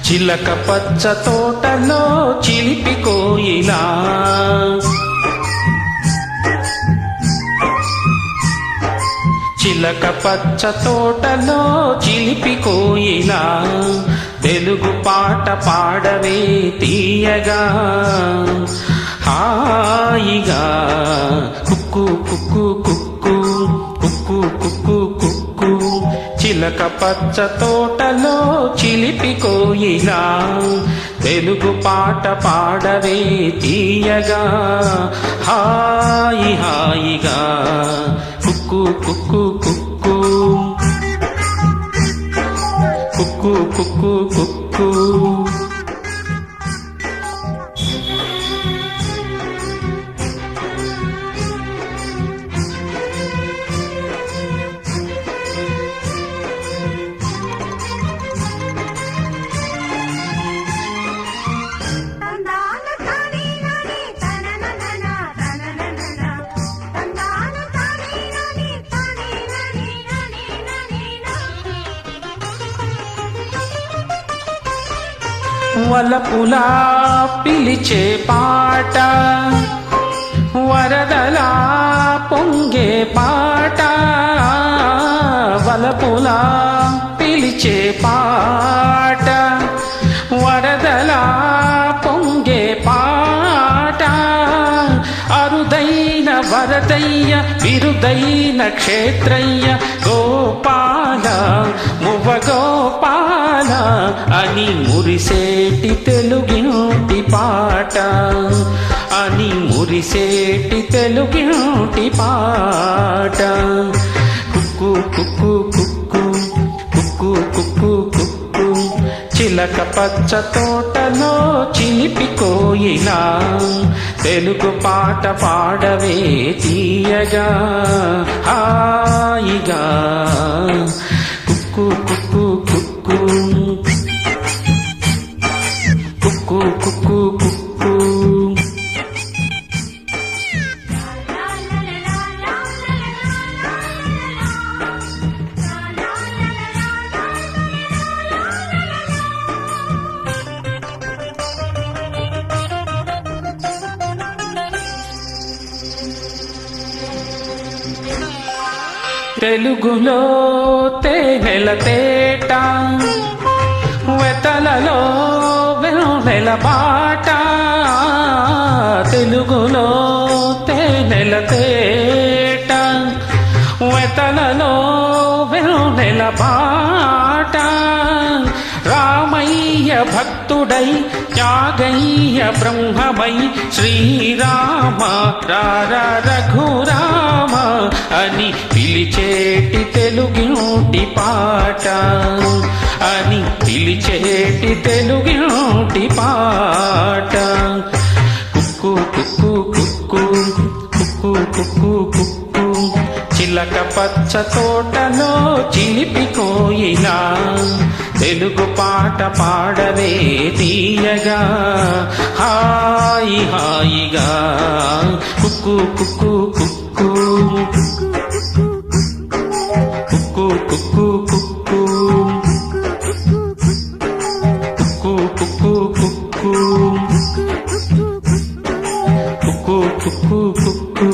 చిలక పచ్చ తోటలో చిలిపి కోయిలా, చిలక పచ్చ తోటలో చిలిపి కోయిలా, తెలుగు పాట పాడవే తీయగా హాయిగా. కుక్కు కుక్కు కుక్కు కుక్కు కుక్కు కుక్కు, చిలక పచ్చ తోటలో చిలిపి కోయిలా, తెలుగు పాట పాడవే తీయగా హాయి హాయిగా. కుక్కు కుక్కు కుక్కు కుక్కు కుక్కు కుక్కు. వలపులా పిలిచే పాట, వరదలా పొంగే పాట, వలపులా పిలిచే పాట, వరదలా పొంగే పాట, అరుదైన వరదయ్య విరుదైన క్షేత్రయ్య గోపాల మువ్వ గోపాల అని మురిసేటి తెలుగింటి పాట, అని మురిసేటి తెలుగింటి పాట. కుక్కు కుక్కు కుక్కు కుక్కు కుక్కు కుక్కు, చిలక పచ్చ తోటలో చిలిపి కోయిలా, తెలుగు పాట పాడవే తీయగా హాయిగా. కుక్కు కుక్కు కుక్కు కుక్కు కుక్కు కుక్కు. తెలుగులో తేనెల తేట, వెతలలో వెన్నెల బాట, తెలుగులో తేనెల తేట, వెతలలో వెన్నెల బాట, రామయ్య భక్తుడై త్యాగయ్య బ్రహ్మమై శ్రీరామ రారా రఘురామ అని పిలిచేటి తెలుగింటి పాట, అని పిలిచేటి తెలుగింటి పాట. కుక్కు కుక్కు కుక్కు కుక్కు కుక్కు కుక్కు, చిలక పచ్చ తోటలో చిలిపి కోయిలా, తెలుగు పాట పాడవే తీయగా హాయి హాయిగా. కుక్కు కుక్కు కుక్కు కుక్కు కుక్కు కుక్కు కుక్కు కుక్కు కుక్కు కుక్కు కుక్కు.